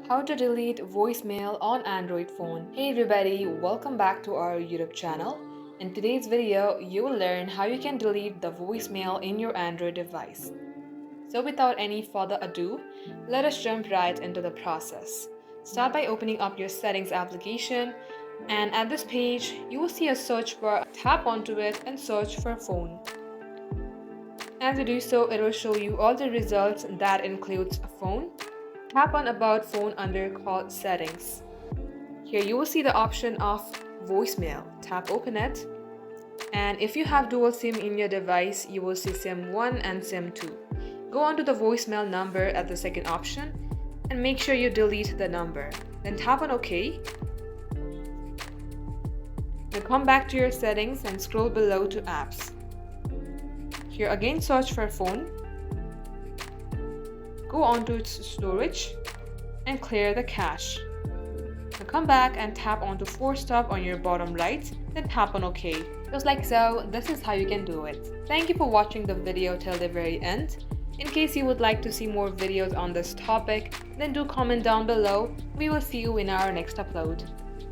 How to delete voicemail on Android phone. Hey everybody, welcome back to our YouTube channel. In today's video, you will learn how you can delete the voicemail in your Android device. So without any further ado, let us jump right into the process. Start by opening up your settings application, and at this page, you will see a search bar. Tap onto it and search for phone. As you do so, it will show you all the results that includes a phone. Tap on About Phone under Call Settings. Here you will see the option of voicemail. Tap open it. And if you have dual SIM in your device, you will see SIM 1 and SIM 2. Go on to the voicemail number at the second option and make sure you delete the number. Then tap on OK. Now come back to your settings and scroll below to apps. Here again search for phone. Go on to its storage and clear the cache. Now come back and tap onto Force Stop on your bottom right, then tap on OK. Just like so, this is how you can do it. Thank you for watching the video till the very end. In case you would like to see more videos on this topic, then do comment down below. We will see you in our next upload.